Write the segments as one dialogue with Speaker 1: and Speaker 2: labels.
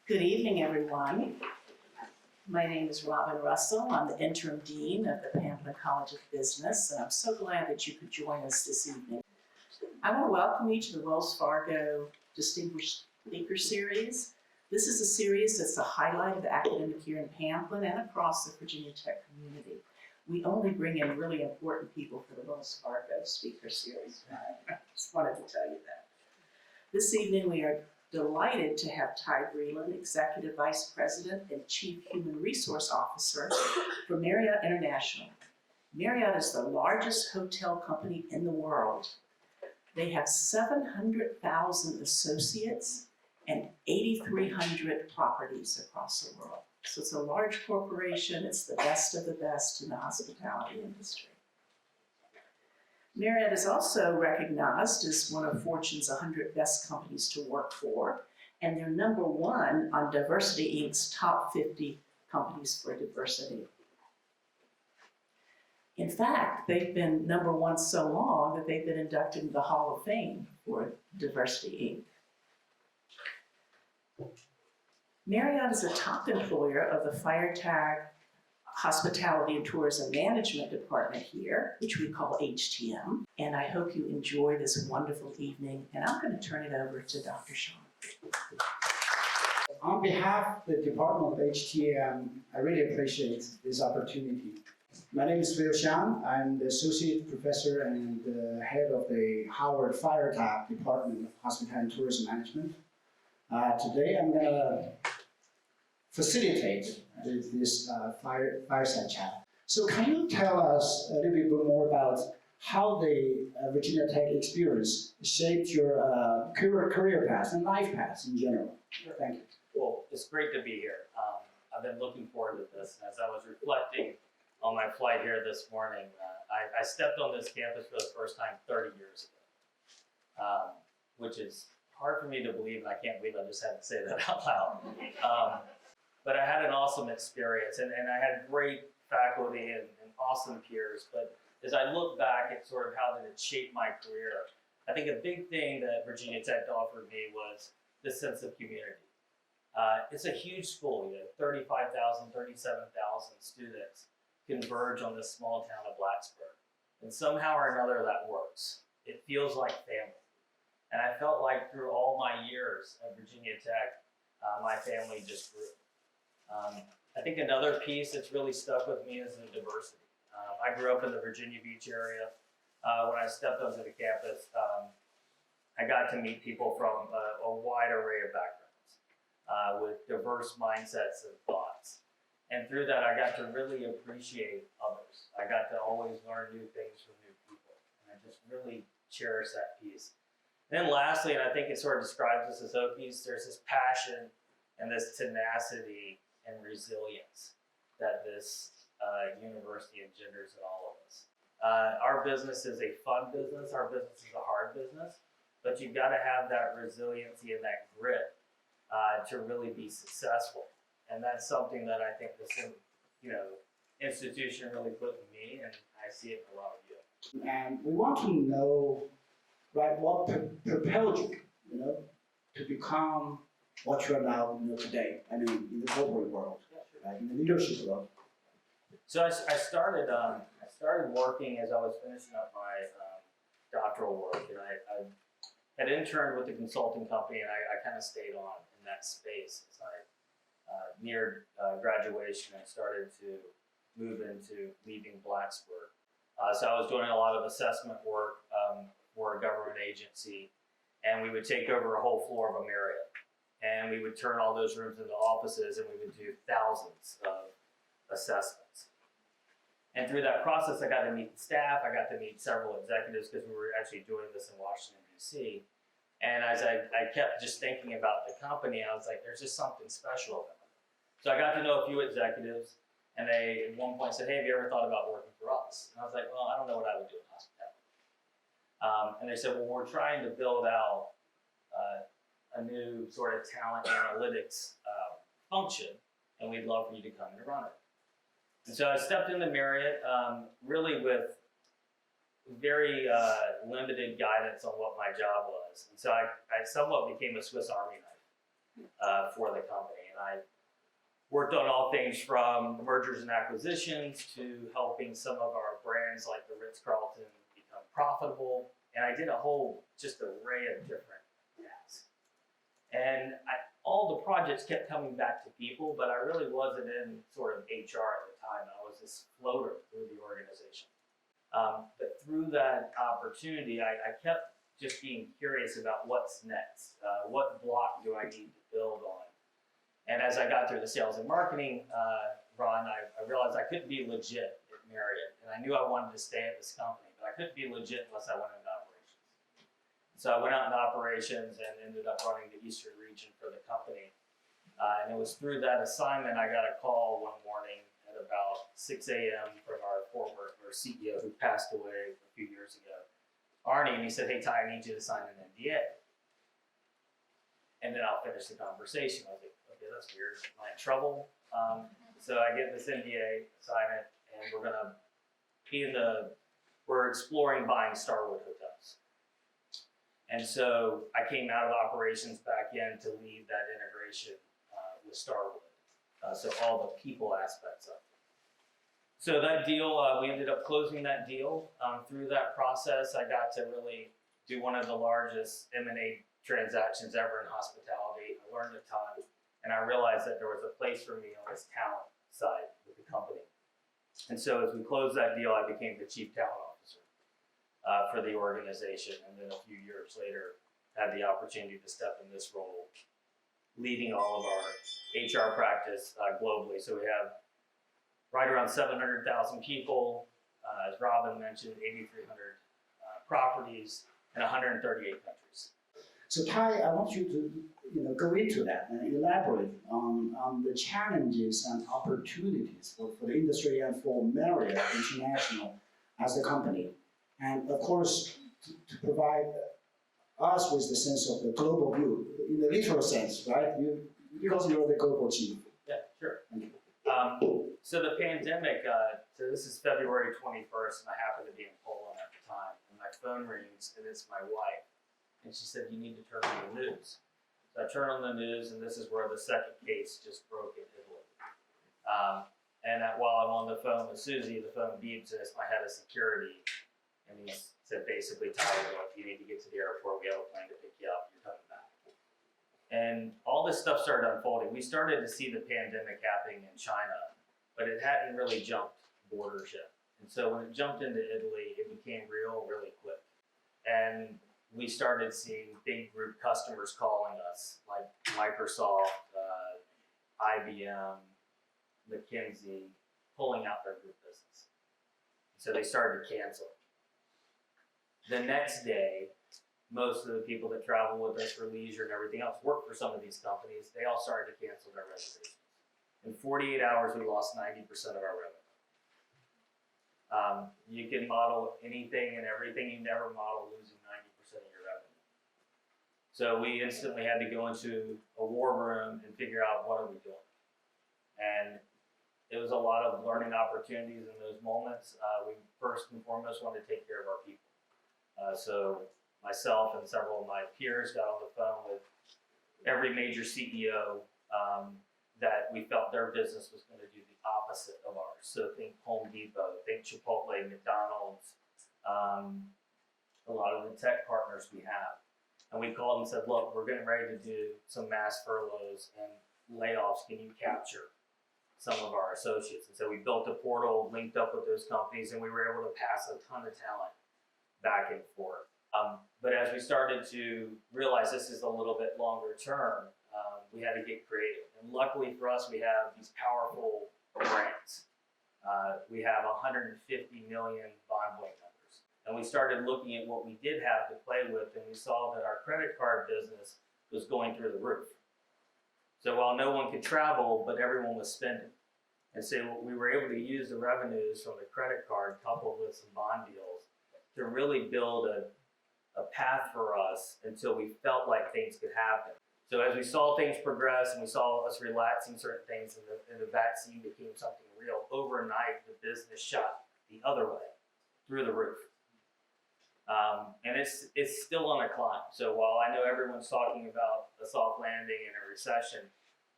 Speaker 1: Good evening, everyone. My name is Robin Russell. I'm the interim dean of the Pamplin College of Business, and I'm so glad that you could join us this evening. I want to welcome you to the Wells Fargo Distinguished Speaker Series. This is a series that's the highlight of the academic year in Pamplin and across the Virginia Tech community. We only bring in really important people for the Wells Fargo Speaker Series. I just wanted to tell you that. This evening we are delighted to have Ty Breland, Executive Vice President and Chief Human Resource Officer for Marriott International. Marriott is the largest hotel company in the world. They have 700,000 associates and 8,300 properties across the world. So it's a large corporation. It's the best of the best in the hospitality industry. Marriott is also recognized as one of Fortune's 100 best companies to work for, and they're number one on Diversity Inc.'s top 50 companies for diversity. In fact, they've been number one so long that they've been inducted into the Hall of Fame for Diversity Inc. Marriott is a top employer of the Feiertag Hospitality and Tourism Management Department here, which we call HTM. And I hope you enjoy this wonderful evening. And I'm going to turn it over to Dr. Xiang.
Speaker 2: On behalf of the Department of HTM, I really appreciate this opportunity. My name is Phil Xiang. I'm the Associate Professor and the Head of the Howard Feiertag Department of Hospitality and Tourism Management. Today I'm going to facilitate this fireside chat. So can you tell us a little bit more about how the Virginia Tech experience shaped your career path and life path in general? Thank you.
Speaker 3: Well, it's great to be here. I've been looking forward to this. And as I was reflecting on my flight here this morning, I stepped on this campus for the first time 30 years ago, which is hard for me to believe, and I can't believe I just had to say that out loud. But I had an awesome experience, and I had great faculty and awesome peers. But as I look back at sort of how did it shape my career, I think a big thing that Virginia Tech offered me was this sense of community. It's a huge school, 35,000, 37,000 students converge on this small town of Blacksburg. And somehow or another that works. It feels like family. And I felt like through all my years at Virginia Tech, my family just grew. I think another piece that's really stuck with me is the diversity. I grew up in the Virginia Beach area. When I stepped onto the campus, I got to meet people from a wide array of backgrounds with diverse mindsets and thoughts. And through that, I got to really appreciate others. I got to always learn new things from new people. And I just really cherish that piece. And then lastly, and I think it sort of describes us as Hokies, there's this passion and this tenacity and resilience that this university engenders in all of us. Our business is a fun business. Our business is a hard business. But you've got to have that resiliency and that grit to really be successful. And that's something that I think this institution really put in me, and I see it in a lot of you.
Speaker 2: And we want to know, right, what propelled you, to become what you are now today, I mean, in the corporate world, right, in the leadership world.
Speaker 3: So I started working as I was finishing up my doctoral work, and I had interned with the consulting company, and I kind of stayed on in that space as I neared graduation and started to move into leaving Blacksburg. So I was doing a lot of assessment work for a government agency, and we would take over a whole floor of a Marriott. And we would turn all those rooms into offices, and we would do thousands of assessments. And through that process, I got to meet the staff. I got to meet several executives because we were actually doing this in Washington, D.C. And as I kept just thinking about the company, I was like, there's just something special about it. So I got to know a few executives, and they at one point said, hey, have you ever thought about working for us? And I was like, well, I don't know what I would do in hospitality. And they said, well, we're trying to build out a new sort of talent analytics function, and we'd love for you to come and run it. And so I stepped into Marriott really with very limited guidance on what my job was. And so I somewhat became a Swiss Army knife. for the company. And I worked on all things from mergers and acquisitions to helping some of our brands like the Ritz-Carlton become profitable. And I did a whole just array of different tasks. And all the projects kept coming back to people, but I really wasn't in sort of HR at the time. I was this floater through the organization. But through that opportunity, I kept just being curious about what's next. What block do I need to build on? And as I got through the sales and marketing run, I realized I couldn't be legit at Marriott. And I knew I wanted to stay at this company, but I couldn't be legit unless I went into operations. So I went out into operations and ended up running the Eastern region for the company. And it was through that assignment I got a call one morning at about 6 a.m. from our former CEO who passed away a few years ago, Arnie, and he said, "Hey, Ty, I need you to sign an NDA. And then I'll finish the conversation." I was like, "Okay, that's weird. Am I in trouble?" So I get this NDA, sign it, and we're gonna be we're exploring buying Starwood hotels. And so I came out of operations back in to lead that integration with Starwood. So all the people aspects of it. So that deal, we ended up closing that deal. Through that process, I got to really do one of the largest M&A transactions ever in hospitality. I learned a ton, and I realized that there was a place for me on this talent side with the company. And so as we closed that deal, I became the chief talent officer for the organization. And then a few years later, had the opportunity to step in this role, leading all of our HR practice globally. So we have right around 700,000 people, as Robin mentioned, 8,300 properties in 138 countries.
Speaker 2: So Ty, I want you to go into that and elaborate on the challenges and opportunities for the industry and for Marriott International as a company. And of course, to provide us with the sense of the global view, in the literal sense, right? Because you're the global chief.
Speaker 3: Yeah, sure.
Speaker 2: Thank you.
Speaker 3: So the pandemic, so this is February 21st, and I happen to be in Poland at the time, and my phone rings, and it's my wife. And she said, "You need to turn on the news." So I turn on the news, and this is where the second case just broke in Italy. While I'm on the phone with Susie, the phone beeps, and it's my head of security. And he said, basically, "Tyler, look, you need to get to the airport. We have a plane to pick you up. You're coming back." And all this stuff started unfolding. We started to see the pandemic happening in China, but it hadn't really jumped borders yet. And so when it jumped into Italy, it became real really quick. And we started seeing big group customers calling us, like Microsoft, IBM, McKinsey, pulling out their group business. So they started to cancel. The next day, most of the people that travel with us for leisure and everything else work for some of these companies. They all started to cancel their reservations. In 48 hours, we lost 90% of our revenue. You can model anything and everything. You never model losing 90% of your revenue. So we instantly had to go into a war room and figure out what are we doing. And it was a lot of learning opportunities in those moments. We first and foremost wanted to take care of our people. So myself and several of my peers got on the phone with every major CEO that we felt their business was going to do the opposite of ours. So think Home Depot, think Chipotle, McDonald's, a lot of the tech partners we have. And we called and said, "Look, we're getting ready to do some mass furloughs and layoffs. Can you capture some of our associates?" And so we built a portal, linked up with those companies, and we were able to pass a ton of talent back and forth. But as we started to realize this is a little bit longer term, we had to get creative. And luckily for us, we have these powerful brands. We have 150 million Bonvoy members. And we started looking at what we did have to play with, and we saw that our credit card business was going through the roof. So while no one could travel, but everyone was spending. And so we were able to use the revenues from the credit card coupled with some bond deals to really build a path for us until we felt like things could happen. So as we saw things progress and we saw us relaxing certain things and the vaccine became something real, overnight the business shot the other way, through the roof. And it's still on a climb. So while I know everyone's talking about a soft landing and a recession,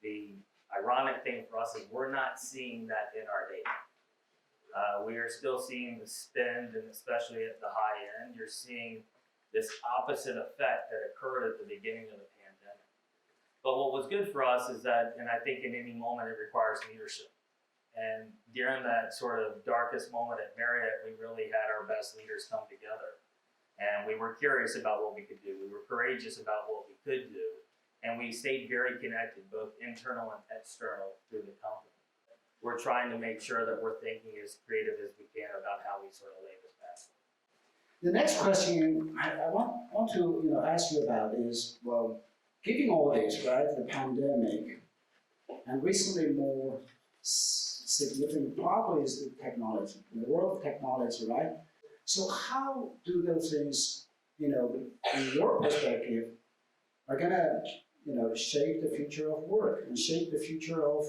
Speaker 3: the ironic thing for us is we're not seeing that in our data. We are still seeing the spend, and especially at the high end, you're seeing this opposite effect that occurred at the beginning of the pandemic. But what was good for us is that, and I think in any moment it requires leadership. And during that sort of darkest moment at Marriott, we really had our best leaders come together. And we were curious about what we could do. We were courageous about what we could do. And we stayed very connected, both internal and external, through the company. We're trying to make sure that we're thinking as creative as we can about how we sort of lay this path.
Speaker 2: The next question I want to ask you about is, well, given all this, right, the pandemic, and recently more significant probably is the technology, in the world of technology, right? So how do those things, in your perspective, are gonna, shape the future of work and shape the future of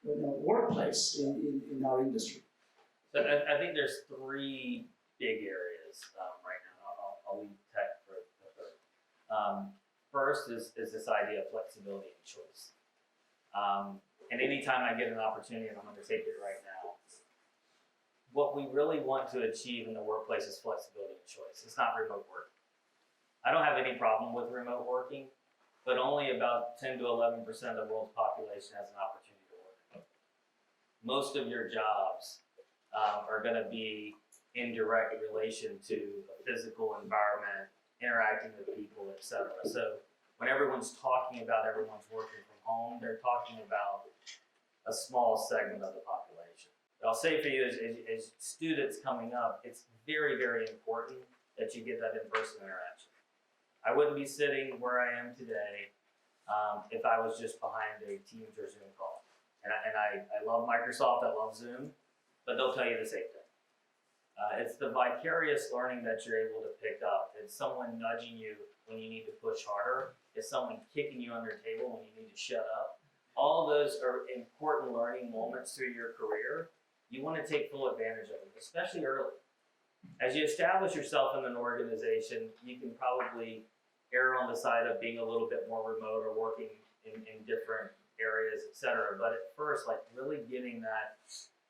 Speaker 2: workplace in our industry?
Speaker 3: So I think there's three big areas right now. I'll leave tech for the third. First is this idea of flexibility and choice. And anytime I get an opportunity, and I'm going to take it right now, what we really want to achieve in the workplace is flexibility and choice. It's not remote work. I don't have any problem with remote working, but only about 10 to 11% of the world's population has an opportunity to work remotely. Most of your jobs are going to be in direct relation to a physical environment, interacting with people, etc. So when everyone's talking about everyone's working from home, they're talking about a small segment of the population. But I'll say for you, as students coming up, it's very, very important that you get that in-person interaction. I wouldn't be sitting where I am today if I was just behind a Teams or Zoom call. And I love Microsoft, I love Zoom, but they'll tell you the same thing. It's the vicarious learning that you're able to pick up. It's someone nudging you when you need to push harder. It's someone kicking you under the table when you need to shut up. All those are important learning moments through your career. You want to take full advantage of them, especially early. As you establish yourself in an organization, you can probably err on the side of being a little bit more remote or working in different areas, etc. But at first, like really getting that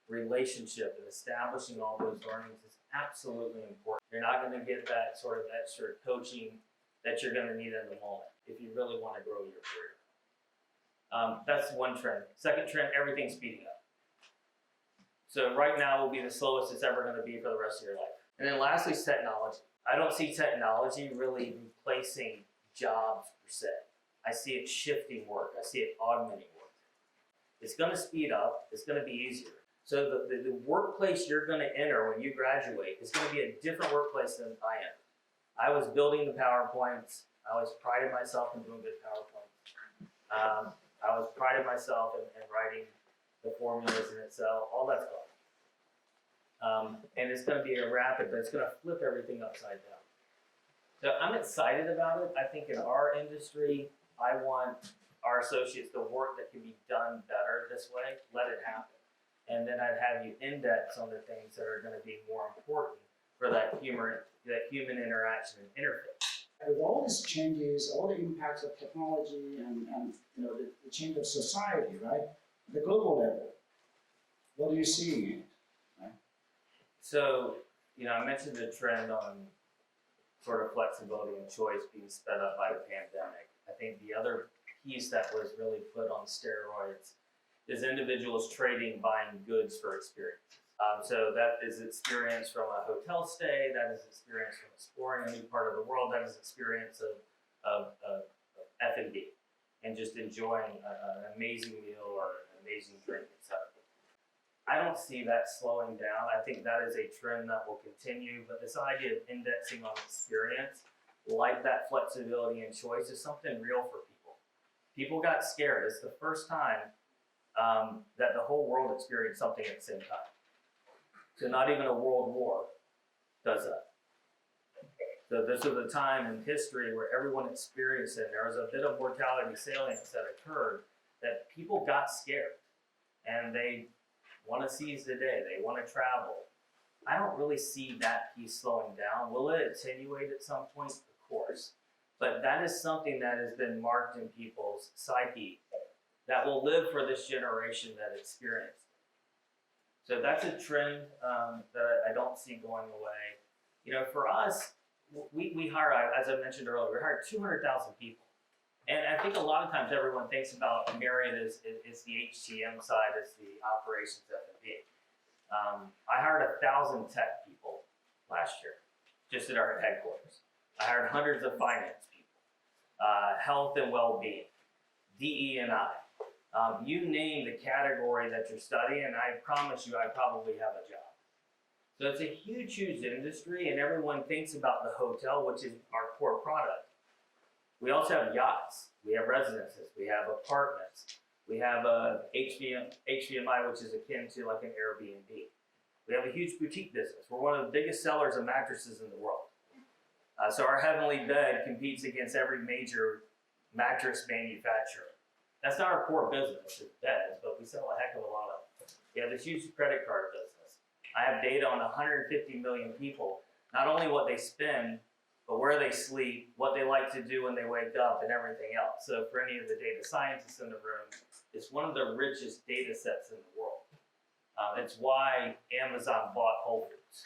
Speaker 3: relationship and establishing all those learnings is absolutely important. You're not going to get that sort of extra coaching that you're going to need in the moment if you really want to grow your career. That's one trend. Second trend, everything's speeding up. So right now will be the slowest it's ever going to be for the rest of your life. And then lastly is technology. I don't see technology really replacing jobs per se. I see it shifting work. I see it augmenting work. It's going to speed up. It's going to be easier. So the workplace you're going to enter when you graduate is going to be a different workplace than I am. I was building the PowerPoints. I always prided myself in doing good PowerPoints. I was prided myself in writing the formulas in Excel, all that stuff. And it's going to be a rapid, but it's going to flip everything upside down. So I'm excited about it. I think in our industry, I want our associates to work that can be done better this way. Let it happen. And then I'd have you index on the things that are going to be more important for that human interaction and interface.
Speaker 2: With all these changes, all the impacts of technology and the change of society, right? The global level, what do you see? Right?
Speaker 3: So, I mentioned the trend on sort of flexibility and choice being sped up by the pandemic. I think the other piece that was really put on steroids is individuals trading buying goods for experience. So that is experience from a hotel stay, that is experience from exploring a new part of the world, that is experience of F&B and just enjoying an amazing meal or an amazing drink, etc. I don't see that slowing down. I think that is a trend that will continue, but this idea of indexing on experience, like that flexibility and choice, is something real for people. People got scared. It's the first time that the whole world experienced something at the same time. So not even a world war does that. So this was a time in history where everyone experienced it. There was a bit of mortality salience that occurred that people got scared and they want to seize the day. They want to travel. I don't really see that piece slowing down. Will it attenuate at some point? Of course. But that is something that has been marked in people's psyche that will live for this generation that experienced. So that's a trend that I don't see going away. You know, for us, we hire, as I mentioned earlier, we hired 200,000 people. And I think a lot of times everyone thinks about Marriott as the HTM side, as the operations F&B. I hired 1,000 tech people last year, just at our headquarters. I hired hundreds of finance people, health and well-being, DE&I. You name the category that you're studying, and I promise you, I probably have a job. So it's a huge, huge industry, and everyone thinks about the hotel, which is our core product. We also have yachts, we have residences, we have apartments, we have a HVMI, which is akin to like an Airbnb. We have a huge boutique business. We're one of the biggest sellers of mattresses in the world. So our Heavenly Bed competes against every major mattress manufacturer. That's not our core business, it's beds, but we sell a heck of a lot of them. We have this huge credit card business. I have data on 150 million people, not only what they spend, but where they sleep, what they like to do when they wake up, and everything else. So for any of the data scientists in the room, it's one of the richest data sets in the world. It's why Amazon bought Whole Foods.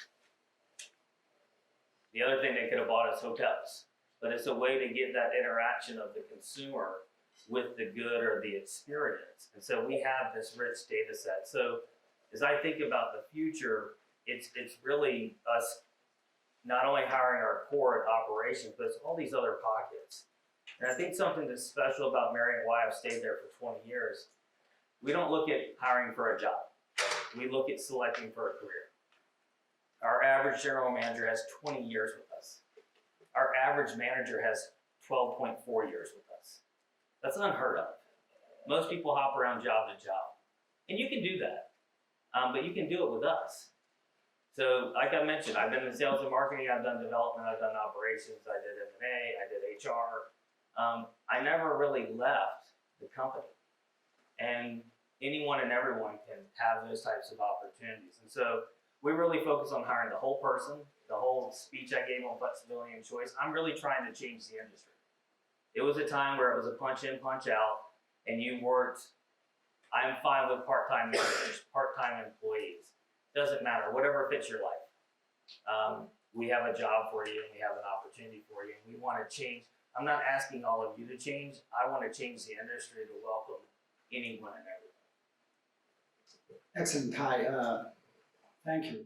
Speaker 3: The other thing they could have bought is hotels, but it's a way to get that interaction of the consumer with the good or the experience. And so we have this rich data set. So as I think about the future, it's really us not only hiring our core operations, but it's all these other pockets. And I think something that's special about Marriott, why I've stayed there for 20 years, we don't look at hiring for a job. We look at selecting for a career. Our average general manager has 20 years with us. Our average manager has 12.4 years with us. That's unheard of. Most people hop around job to job. And you can do that, but you can do it with us. So like I mentioned, I've been in sales and marketing, I've done development, I've done operations, I did M&A, I did HR. I never really left the company. And anyone and everyone can have those types of opportunities. And so we really focus on hiring the whole person. The whole speech I gave on flexibility and choice, I'm really trying to change the industry. It was a time where it was a punch in, punch out, and you worked. I'm fine with part-time managers, part-time employees. Doesn't matter, whatever fits your life. We have a job for you and we have an opportunity for you, and we want to change. I'm not asking all of you to change. I want to change the industry to welcome anyone and everyone.
Speaker 2: Excellent, Ty. Thank you.